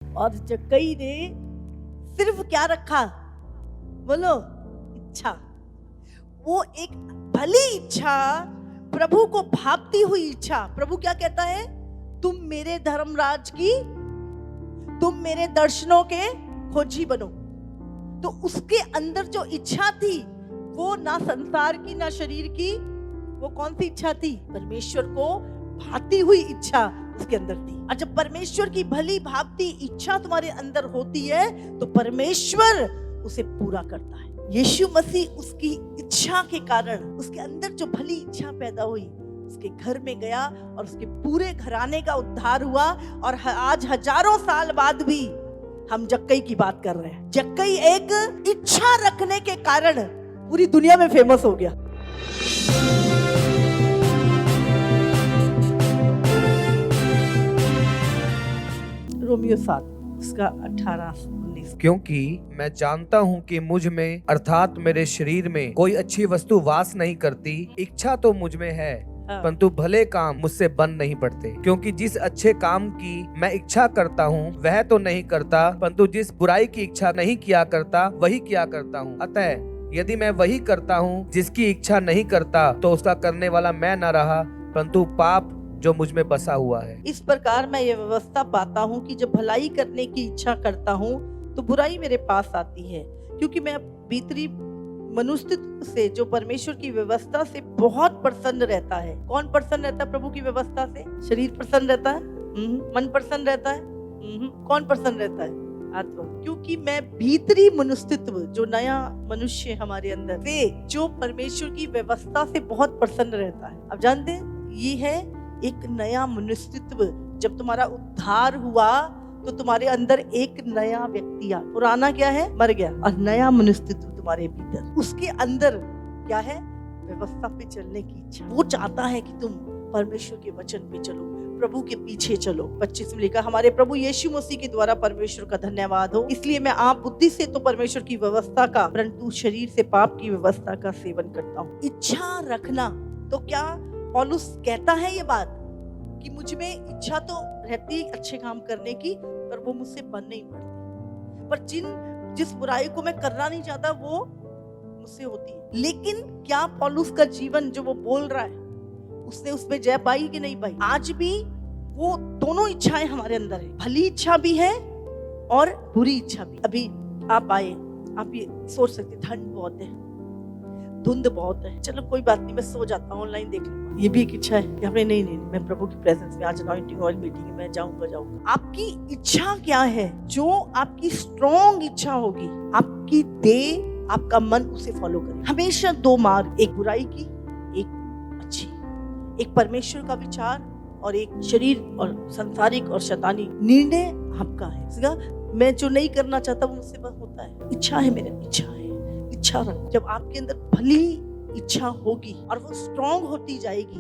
और जक्कई ने सिर्फ क्या रखा? बोलो, इच्छा। वो एक भली इच्छा, प्रभु को भापती हुई इच्छा। प्रभु क्या कहता है? तुम मेरे धर्मराज की, तुम मेरे दर्शनों के खोजी बनो। तो उसके अंदर जो इच्छा थी वो ना संसार की ना शरीर की, वो कौन सी इच्छा थी? परमेश्वर को भाती हुई इच्छा उसके अंदर थी। और जब परमेश्वर की भली भावती इच्छा तुम्हारे अंदर होती है तो परमेश्वर उसे पूरा करता है। यीशु मसीह उसकी इच्छा के कारण, उसके अंदर जो भली इच्छा पैदा हुई, उसके घर में गया और उसके पूरे घराने का उद्धार हुआ। और आज हजारों साल बाद भी हम जक्कई की बात कर रहे हैं। जक्कई एक इच्छा रखने के कारण पूरी दुनिया में फेमस हो गया। रोमियो 7 उसका 18-19। क्योंकि मैं जानता हूँ कि मुझ में अर्थात मेरे शरीर में कोई अच्छी वस्तु वास नहीं करती। इच्छा तो मुझ में है परंतु भले काम मुझसे बन नहीं पड़ते। क्योंकि जिस अच्छे काम की मैं इच्छा करता हूँ वह तो नहीं करता, परंतु जिस बुराई की इच्छा नहीं किया करता वही किया करता हूँ। अतः यदि मैं वही करता हूँ जिसकी इच्छा नहीं करता तो उसका करने वाला मैं न रहा परंतु पाप जो मुझ में बसा हुआ है। इस प्रकार मैं ये व्यवस्था पाता हूँ कि जब भलाई करने की इच्छा करता हूँ तो बुराई मेरे पास आती है। क्योंकि मैं भीतरी मनुष्यत्व से जो परमेश्वर की व्यवस्था से बहुत प्रसन्न रहता है। कौन प्रसन्न रहता है प्रभु की व्यवस्था से? शरीर प्रसन्न रहता है? मन प्रसन्न रहता है? कौन प्रसन्न रहता है? आत्मा। क्योंकि मैं भीतरी मनुष्यत्व, जो नया मनुष्य हमारे अंदर से, जो परमेश्वर की व्यवस्था से बहुत प्रसन्न रहता है। अब जानते हैं ये है एक नया मनुष्यत्व। जब तुम्हारा उद्धार हुआ तो तुम्हारे अंदर एक नया व्यक्ति आ, पुराना क्या है? मर गया, और नया मनुष्यत्व तुम्हारे भीतर। उसके अंदर क्या है? व्यवस्था पे चलने की इच्छा। वो चाहता है कि तुम परमेश्वर के वचन पे चलो, प्रभु के पीछे चलो। 25 में लिखा, हमारे प्रभु यीशु मसीह के द्वारा परमेश्वर का धन्यवाद हो। इसलिए मैं आप बुद्धि से तो परमेश्वर की व्यवस्था का, परंतु शरीर से पाप की व्यवस्था का सेवन करता हूँ। इच्छा रखना। तो क्या पौलुस कहता है ये बात कि मुझ में इच्छा तो रहती है अच्छे काम करने की, पर वो मुझसे बन नहीं पड़ती। पर जिस बुराई को मैं करना नहीं चाहता वो मुझसे होती है। लेकिन क्या पौलुस का जीवन जो वो बोल रहा है उसने उसमें जय पाई कि नहीं पाई? आज भी वो दोनों इच्छाएं हमारे अंदर है। भली इच्छा भी है और बुरी इच्छा भी। अभी आप आए, आप ये सोच सकते ठंड बहुत है, धुंध बहुत है, चलो कोई बात नहीं, मैं सो जाता हूँ, ऑनलाइन देख लूंगा। ये भी एक इच्छा है कि आपने नहीं मैं प्रभु की प्रेजेंस में, आज अनॉइंटिंग ऑयल मीटिंग में मैं जाऊंगा। आपकी इच्छा क्या है? जो आपकी स्ट्रॉन्ग इच्छा होगी, आपकी देह, आपका मन उसे फॉलो करे। हमेशा दो मार्ग, एक बुराई की, एक अच्छी, एक परमेश्वर का विचार और एक शरीर और संसारिक और शैतानी। निर्णय आपका है। मैं जो नहीं करना चाहता वो मुझसे होता है। इच्छा है, मेरी इच्छा है। इच्छा रखो। जब आपके अंदर भली इच्छा होगी और वो स्ट्रॉन्ग होती जाएगी,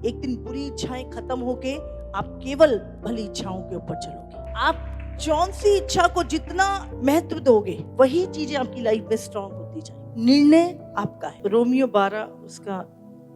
एक दिन बुरी इच्छाएं खत्म होके आप केवल भली इच्छाओं के ऊपर चलोगे। आप जौन सी इच्छा को जितना महत्व दोगे वही चीजें आपकी लाइफ में स्ट्रॉन्ग होती जाएंगी। निर्णय आपका है। रोमियो 12 उसका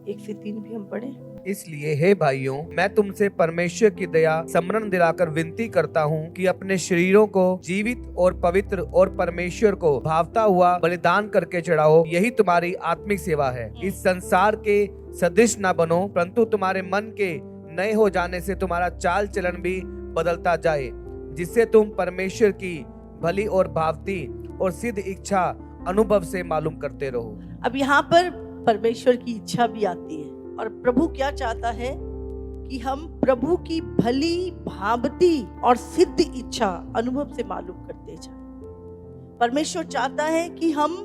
1 से 3 भी हम पढ़े। इसलिए हे भाइयों, मैं तुमसे परमेश्वर की दया स्मरण दिलाकर विनती करता हूँ कि अपने शरीरों को जीवित और पवित्र और परमेश्वर को भावता हुआ बलिदान करके चढ़ाओ, यही तुम्हारी आत्मिक सेवा है। इस संसार के सदृश न बनो, परंतु तुम्हारे मन के नए हो जाने से तुम्हारा चाल चलन भी बदलता जाए, जिससे तुम परमेश्वर की भली और भावती और सिद्ध इच्छा अनुभव से मालूम करते रहो। अब यहाँ पर परमेश्वर की इच्छा भी आती है। और प्रभु क्या चाहता है कि हम प्रभु की भली भावती और सिद्ध इच्छा अनुभव से मालूम करते जाएं। परमेश्वर चाहता है कि हम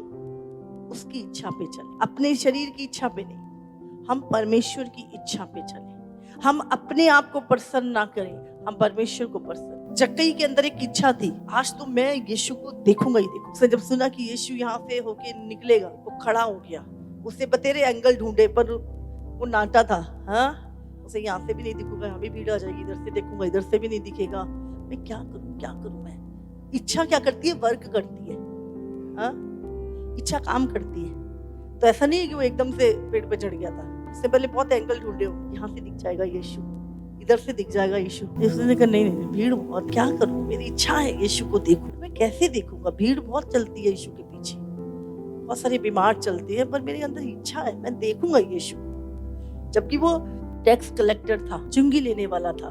उसकी इच्छा पे चलें, अपने शरीर की इच्छा पे नहीं, हम परमेश्वर की इच्छा पे चलें। हम अपने आप को प्रसन्न ना करें, हम परमेश्वर को प्रसन्न। जक्कई के अंदर एक इच्छा थी, आज तो मैं यीशु को देखूंगा ही देखूंगा। उसने जब सुना कि यीशु यहाँ से होके निकलेगा, वो खड़ा हो गया। उसे बतेरे एंगल ढूंढे पर वो नाटा था। हाँ, उसे यहाँ से भी नहीं दिखूंगा, यहाँ भी भीड़ आ जाएगी, इधर से देखूंगा, इधर से भी नहीं दिखेगा। मैं क्या करूं मैं? इच्छा क्या करती है? वर्क करती है। हाँ, इच्छा काम करती है। तो ऐसा नहीं है कि वो एकदम से पेड़ पे चढ़ गया था। उससे पहले बहुत एंगल ढूंढे हो, यहाँ से दिख जाएगा यीशु, इधर से दिख जाएगा यीशु। उसने कहा नहीं नहीं, भीड़ बहुत, क्या करूं, मेरी इच्छा है यीशु को देखूं। मैं कैसे देखूंगा, भीड़ बहुत चलती है यीशु के पीछे, बहुत सारे बीमार चलते हैं, पर मेरे अंदर इच्छा है, मैं देखूंगा यीशु। जबकि वो टैक्स कलेक्टर था, चुंगी लेने वाला था,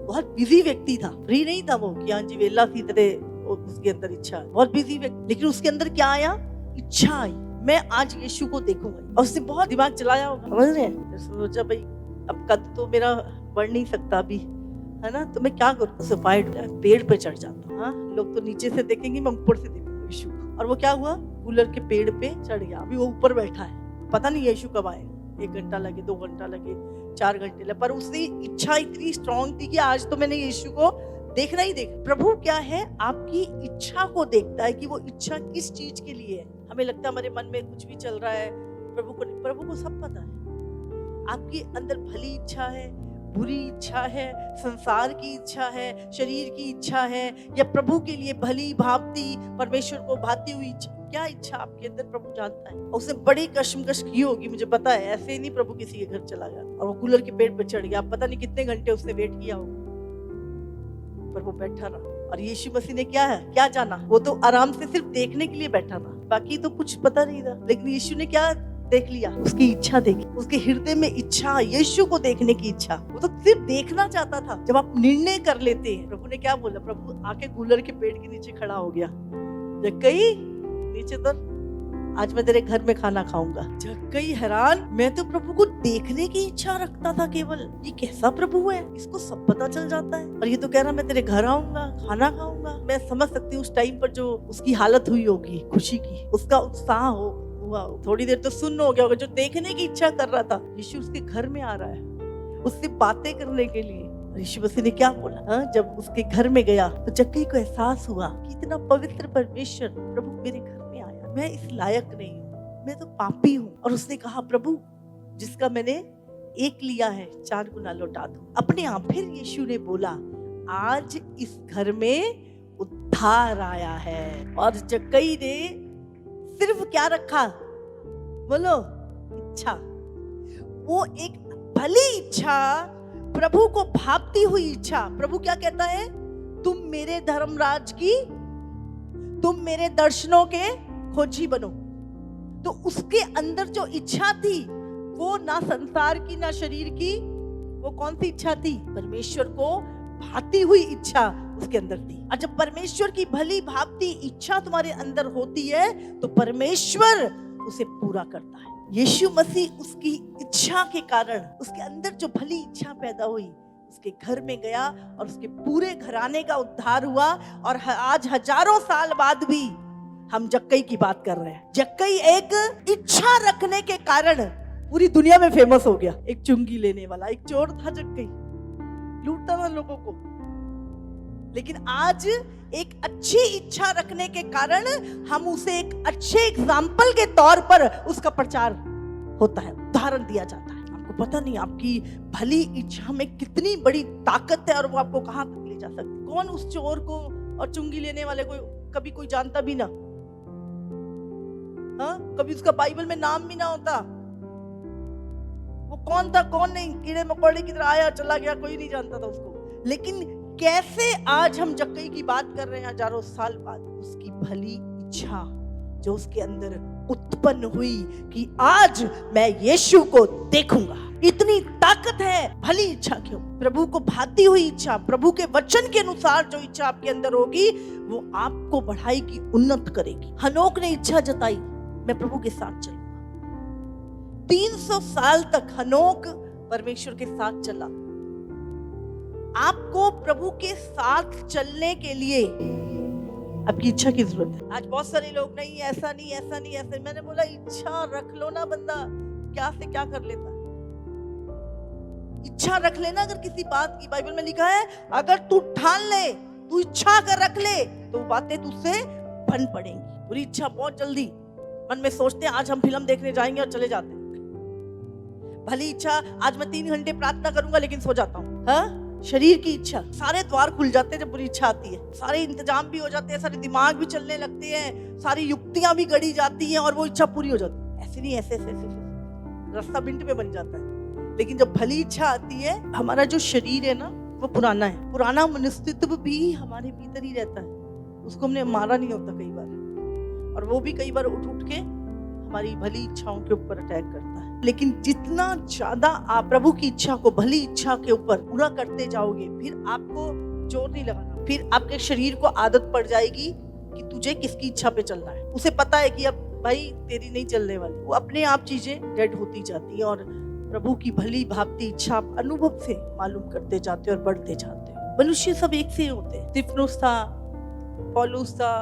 बहुत बिजी व्यक्ति था, फ्री नहीं था वो कि हाँ जी वेला सी तरह उसके अंदर इच्छा है, बहुत बिजी व्यक्ति, लेकिन उसके अंदर क्या आया, इच्छा आई, मैं आज यीशु को देखूंगा। और उसने बहुत दिमाग चलाया होगा, समझ रहे हैं। सोचा भाई अब कद तो मेरा बढ़ नहीं सकता अभी, है ना, तो मैं क्या करूँ, सफाइड पेड़ पे चढ़ जाता हूँ। हाँ, लोग तो नीचे से देखेंगे, मैं ऊपर से देखूंगा यीशु को। और वो क्या हुआ, कूलर के पेड़ पे चढ़ गया। अभी वो ऊपर बैठा है, पता नहीं यीशु कब आएगा, 1 घंटा लगे, 2 घंटा लगे, 4 घंटे लगे, पर उसकी इच्छा इतनी स्ट्रांग थी कि आज तो मैंने यीशु को देखना ही देखना। प्रभु क्या है, आपकी इच्छा को देखता है कि वो इच्छा किस चीज के लिए है। हमें लगता है हमारे मन में कुछ भी चल रहा है, प्रभु को सब पता है। आपके अंदर भली इच्छा है, बुरी इच्छा है, संसार की इच्छा है, शरीर की इच्छा है, या प्रभु के लिए भली भावती, परमेश्वर को भाती हुई इच्छा, क्या इच्छा आपके अंदर प्रभु जानता है। और उसने बड़ी कश्मकश की होगी, मुझे पता है, ऐसे ही नहीं प्रभु किसी के घर चला गया और वो कूलर के पेड़ पे चढ़ गया। पता नहीं कितने घंटे उसने वेट किया होगा, पर वो बैठा रहा। और यीशु मसीह ने क्या जाना, वो तो आराम से सिर्फ देखने के लिए बैठा था, बाकी तो कुछ पता नहीं था। लेकिन यीशु ने क्या देख लिया, उसकी इच्छा देखी, उसके हृदय में इच्छा, यीशु को देखने की इच्छा। वो तो सिर्फ देखना चाहता था। जब आप निर्णय कर लेते हैं, प्रभु ने क्या बोला, प्रभु आके कूलर के पेड़ के नीचे खड़ा हो गया, जक्कई नीचे तो आज मैं तेरे घर में खाना खाऊंगा। जक्कई हैरान, मैं तो प्रभु को देखने की इच्छा रखता था केवल, ये कैसा प्रभु है, इसको सब पता चल जाता है, और ये तो कह रहा मैं तेरे घर आऊंगा, खाना खाऊंगा। मैं समझ सकती हूँ उस टाइम पर जो उसकी हालत हुई होगी, खुशी की, उसका उत्साह हुआ। थोड़ी देर तो सुन्न हो गया होगा, जो देखने की इच्छा कर रहा था। यीशु उसके घर में आ रहा है, उससे बातें करने के लिए। यीशु मसीह ने क्या बोला, जब उसके घर में गया तो जक्कई को एहसास हुआ कि इतना पवित्र परमेश्वर प्रभु मेरे घर में आया, मैं इस लायक नहीं हूँ, मैं तो पापी हूँ। और उसने कहा, प्रभु जिसका मैंने 1 लिया है 4 गुना लौटा दो अपने आप। फिर यीशु ने बोला, आज इस घर में उद्धार आया है। और जक्कई ने सिर्फ क्या रखा, बोलो, इच्छा। वो एक भली इच्छा, प्रभु को भापती हुई इच्छा। प्रभु क्या कहता है, तुम मेरे धर्मराज की, तुम मेरे दर्शनों के खोजी बनो। तो उसके अंदर जो इच्छा थी, वो ना संसार की ना शरीर की, वो कौन सी इच्छा थी, परमेश्वर को भाती हुई इच्छा उसके अंदर थी। और जब परमेश्वर की भली भावती इच्छा तुम्हारे अंदर होती है तो परमेश्वर उसे पूरा करता है। यीशु मसीह उसकी इच्छा के कारण, उसके अंदर जो भली इच्छा पैदा हुई, उसके घर में गया और उसके पूरे घराने का उद्धार हुआ। और आज हजारों साल बाद भी हम जक्कई की बात कर रहे हैं। जक्कई एक इच्छा रखने के कारण पूरी दुनिया में फेमस हो गया। एक चुंगी लेने वाला, एक चोर था जक्कई, लूटता था लोगों को, लेकिन आज एक अच्छी इच्छा रखने के कारण हम उसे एक अच्छे एग्जाम्पल के तौर पर उसका प्रचार होता है, उदाहरण दिया जाता है। आपको पता नहीं आपकी भली इच्छा में कितनी बड़ी ताकत है और वो आपको कहां तक ले जा सकती। कौन उस चोर को और चुंगी लेने वाले को कभी कोई जानता भी ना, कभी उसका बाइबल में नाम भी ना होता। वो कौन था कौन नहीं, कीड़े मकोड़े की तरह आया चला गया, कोई नहीं जानता था उसको। लेकिन कैसे आज हम जक्कई की बात कर रहे हैं हजारों साल बाद, उसकी भली इच्छा जो उसके अंदर उत्पन्न हुई कि आज मैं यीशु को देखूंगा। इतनी ताकत है भली इच्छा क्यों, प्रभु को भाती हुई इच्छा, प्रभु के वचन के अनुसार जो इच्छा आपके अंदर होगी वो आपको बढ़ाएगी, उन्नत करेगी। हनोक ने इच्छा जताई, मैं प्रभु के साथ चलूंगा। 300 साल तक हनोक परमेश्वर के साथ चला। आपको प्रभु के साथ चलने के लिए आपकी इच्छा की जरूरत है। आज बहुत सारे लोग नहीं, ऐसा नहीं, ऐसा नहीं, ऐसा। मैंने बोला इच्छा रख लो ना, बंदा क्या से क्या कर लेता है। इच्छा रख लेना अगर किसी बात की, बाइबल में लिखा है अगर तू ठान ले, तू इच्छा कर रख ले तो बातें तुझसे बन पड़ेंगी। पूरी इच्छा बहुत जल्दी मन में सोचते हैं आज हम फिल्म देखने जाएंगे और चले जाते हैं। भली इच्छा, आज मैं 3 घंटे प्रार्थना करूंगा लेकिन सो जाता हूँ। हाँ, शरीर की इच्छा, सारे द्वार खुल जाते हैं जब बुरी इच्छा आती है, सारे इंतजाम भी हो जाते हैं, सारे दिमाग भी चलने लगते हैं, सारी युक्तियां भी गढ़ी जाती हैं और वो इच्छा पूरी हो जाती है। ऐसे नहीं, ऐसे रास्ता बिंट पे बन जाता है। लेकिन जब भली इच्छा आती है, हमारा जो शरीर है ना वो पुराना है, पुराना मनुष्यत्व भी हमारे भीतर ही रहता है, उसको हमने मारा नहीं होता कई बार, और वो भी कई बार उठ के हमारी भली इच्छाओं के ऊपर अटैक करता है। लेकिन जितना ज्यादा आप प्रभु की इच्छा को, भली इच्छा के ऊपर पूरा करते जाओगे, फिर आपको जोर नहीं लगाना, फिर आपके शरीर को आदत पड़ जाएगी कि तुझे किसकी इच्छा पे चलना है। उसे पता है कि अब भाई तेरी नहीं चलने वाली, वो अपने आप चीजें डेड होती जाती है और प्रभु की भली भावती इच्छा आप अनुभव से मालूम करते जाते हो और बढ़ते जाते हो। मनुष्य सब एक से होते हैं। स्तिफनुस था, पौलुस था,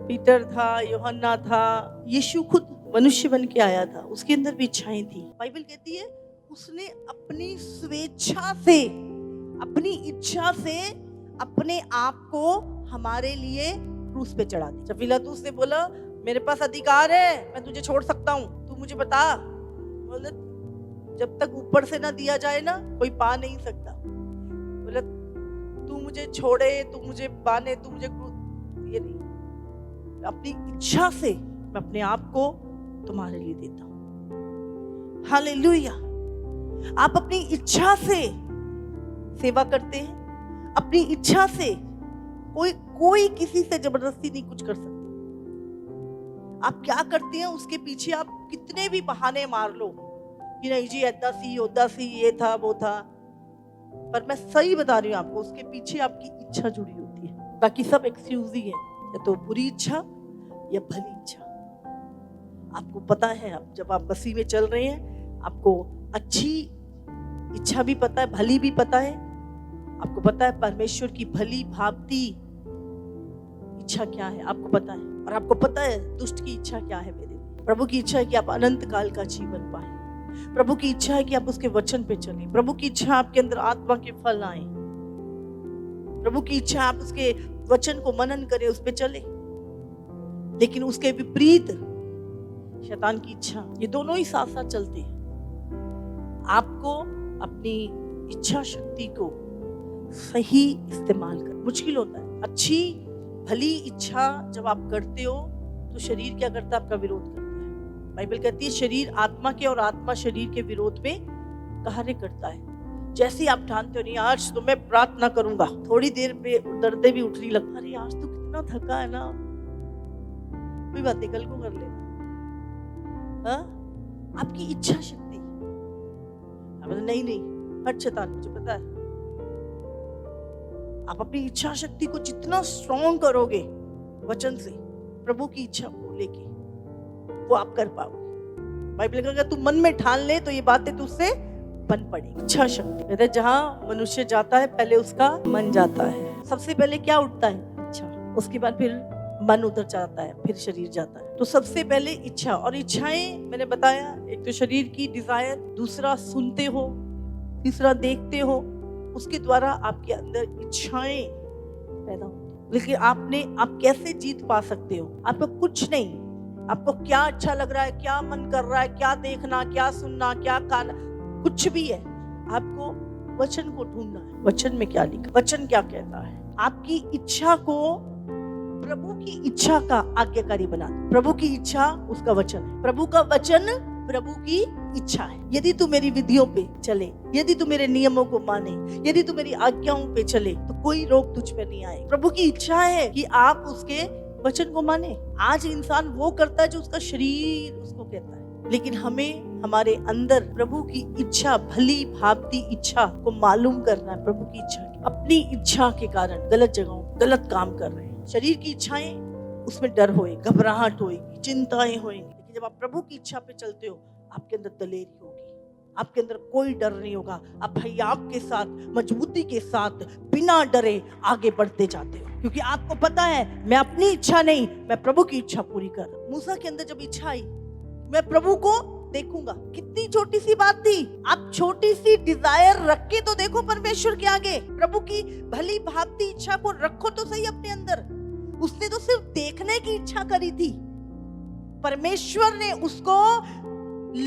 पीटर था, यूहन्ना था, यीशु खुद मनुष्य बन के आया था, उसके अंदर भी इच्छाएं थी। बाइबल कहती है उसने अपनी स्वेच्छा से, अपनी इच्छा से अपने आप को हमारे लिए क्रूस पे चढ़ा दी। जब पिलातुस ने बोला मेरे पास अधिकार है, मैं तुझे छोड़ सकता हूँ, तू मुझे बता, बोले जब तक ऊपर से ना दिया जाए ना कोई पा नहीं सकता। बोले तू मुझे छोड़े, तू मुझे बांधे, तू मुझे ये नहीं, अपनी इच्छा से मैं अपने आप को तुम्हारे लिए देता हूं। हालेलुया। आप अपनी इच्छा से सेवा करते हैं, अपनी इच्छा से, कोई किसी से जबरदस्ती नहीं कुछ कर सकता। आप क्या करते हैं उसके पीछे आप कितने भी बहाने मार लो कि नहीं जी ऐदा सी ओदा सी, ये था वो था, पर मैं सही बता रही हूँ आपको, उसके पीछे आपकी इच्छा जुड़ी होती है, बाकी सब एक्सक्यूज ही है, या तो बुरी इच्छा या भली इच्छा। आपको पता है, आप जब आप मसीह में चल रहे हैं, आपको अच्छी इच्छा भी पता है, भली भी पता है, आपको पता है परमेश्वर की भली भावती इच्छा क्या है, आपको पता है, और आपको पता है दुष्ट की इच्छा क्या है। मेरे प्रभु की इच्छा है कि आप अनंत काल का जीवन पाएं, प्रभु की इच्छा है कि आप उसके वचन पे चलें, प्रभु की इच्छा आपके अंदर आत्मा के फल आए, प्रभु की इच्छा आप उसके वचन को मनन करें, उस पे चले। लेकिन उसके विपरीत शैतान की इच्छा, ये दोनों ही साथ साथ चलते हैं। आपको अपनी इच्छा शक्ति को सही इस्तेमाल कर, मुश्किल होता है। अच्छी भली इच्छा जब आप करते हो तो शरीर क्या करता है, आपका विरोध करता है। बाइबल कहती है शरीर आत्मा के और आत्मा शरीर के विरोध में कार्य करता है। जैसे आप ठानते हो नहीं आज तो मैं प्रार्थना करूंगा, थोड़ी देर पे दर्दे भी उठने लगता, अरे आज तो कितना थका है ना, कोई बात नहीं कल को कर लेना। आपकी इच्छा शक्ति नहीं हट शैतान, मुझे पता है। आप अपनी इच्छा शक्ति को जितना स्ट्रॉन्ग करोगे वचन से, प्रभु की इच्छा को लेके, वो आप कर पाओगे। बाइबल कहता है तू मन में ठान ले तो ये बातें तुझसे बन पड़ेगी। इच्छा शक्ति कहते हैं जहां मनुष्य जाता है पहले उसका मन जाता है। सबसे पहले क्या उठता है, इच्छा, उसके बाद फिर मन उतर जाता है, फिर शरीर जाता है। तो सबसे पहले इच्छा, और इच्छाएं मैंने बताया एक तो शरीर की डिजायर, दूसरा सुनते हो, तीसरा देखते हो, उसके द्वारा आपके अंदर इच्छाएं पैदा होती। लेकिन आप कैसे जीत पा सकते हो? आपको कुछ नहीं, आपको क्या अच्छा लग रहा है, क्या मन कर रहा है, क्या देखना, क्या सुनना, क्या खाना, कुछ भी है, आपको वचन को ढूंढना है। वचन में क्या लिखा, वचन क्या कहता है, आपकी इच्छा को प्रभु की इच्छा का आज्ञाकारी बना दो। प्रभु की इच्छा उसका वचन है, प्रभु का वचन प्रभु की इच्छा है। यदि तू मेरी विधियों पे चले, यदि तू मेरे नियमों को माने, यदि तू मेरी आज्ञाओं पे चले, तो कोई रोक तुझ पे नहीं आए। प्रभु की इच्छा है कि आप उसके वचन को माने। आज इंसान वो करता है जो उसका शरीर उसको कहता है, लेकिन हमें हमारे अंदर प्रभु की इच्छा, भली भावती इच्छा को मालूम करना है। प्रभु की इच्छा, अपनी इच्छा के कारण गलत जगहों गलत काम कर रहे हैं। शरीर की इच्छाएं, उसमें डर होएगी, घबराहट होएगी, चिंताएं होएगी। लेकिन जब आप प्रभु की इच्छा पे चलते हो, आपके अंदर दलेरी होगी, आपके अंदर कोई डर नहीं होगा। आप भैयाव के साथ, मजबूती के साथ, बिना डरे आगे बढ़ते जाते हो, क्योंकि आपको पता है मैं अपनी इच्छा नहीं, मैं प्रभु की इच्छा पूरी कर रहा हूं। मूसा के अंदर जब इच्छा आई, मैं प्रभु को देखूंगा, कितनी छोटी सी बात थी। आप छोटी सी डिजायर रख के तो देखो परमेश्वर के आगे, प्रभु की भली भावती इच्छा को रखो तो सही अपने अंदर। उसने तो सिर्फ देखने की इच्छा करी थी, परमेश्वर ने उसको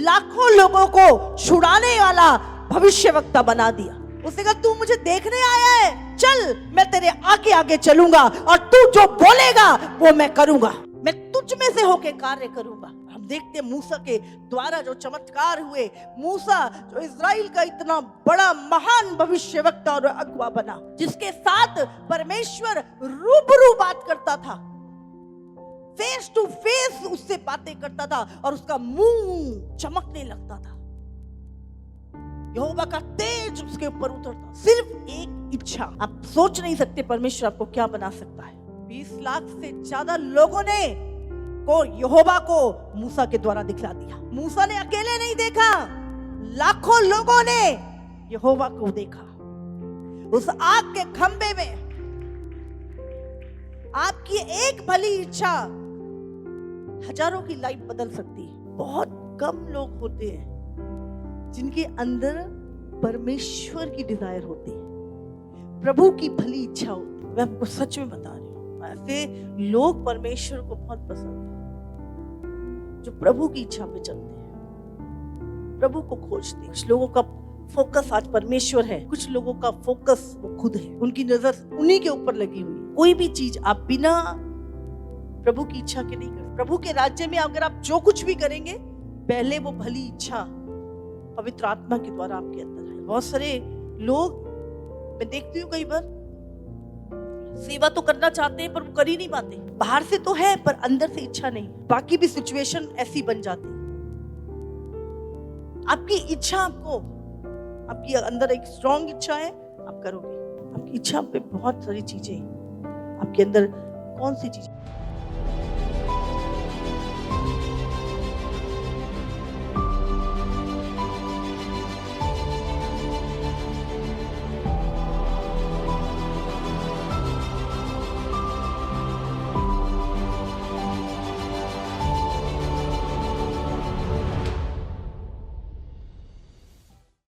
लाखों लोगों को छुड़ाने वाला भविष्यवक्ता बना दिया। उसने कहा तू मुझे देखने आया है, चल मैं तेरे आगे आगे चलूंगा और तू जो बोलेगा वो मैं करूंगा, मैं तुझ में से होके कार्य करूंगा। हम देखते मूसा के द्वारा जो चमत्कार हुए, मूसा जो इज़राइल का इतना बड़ा महान भविष्यवक्ता और अगुवा बना, जिसके साथ परमेश्वर रूबरू बात करता था, फेस टू फेस उससे बातें करता था और उसका मुंह चमकने लगता था, यहोवा का तेज उसके ऊपर उतरता। सिर्फ एक इच्छा, आप सोच नहीं सकते परमेश्वर आपको क्या बना सकता है। 20 लाख से ज्यादा लोगों ने को यहोवा को मूसा के द्वारा दिखला दिया। मूसा ने अकेले नहीं देखा, लाखों लोगों ने यहोवा को देखा। उस आग के खंभे में आपकी एक भली इच्छा हजारों की लाइफ बदल सकती है। बहुत कम लोग होते हैं जिनके अंदर परमेश्वर की डिजायर होती है, प्रभु की भली इच्छा होती है। मैं आपको सच में बता रही हूँ, ऐसे लोग परमेश्वर को बहुत पसंद है, जो प्रभु की इच्छा पे चलते हैं, प्रभु को खोजते हैं। कुछ लोगों का फोकस आज परमेश्वर है, कुछ लोगों का फोकस वो खुद है, उनकी नजर उन्हीं के ऊपर लगी हुई है। कोई भी चीज आप बिना प्रभु की इच्छा के नहीं करते। प्रभु के राज्य में अगर आप जो कुछ भी करेंगे, पहले वो भली इच्छा पवित्र आत्मा के द्वारा आपके अंदर है। बहुत सारे लोग मैं देखती हूँ, कई बार सेवा तो करना चाहते हैं पर वो कर ही नहीं पाते। बाहर से तो है पर अंदर से इच्छा नहीं। बाकी भी सिचुएशन ऐसी बन जाती है। आपकी इच्छा, आपकी अंदर एक स्ट्रॉन्ग इच्छा है, आप करोगे। आपकी इच्छा पे बहुत सारी चीजें, आपके अंदर कौन सी चीज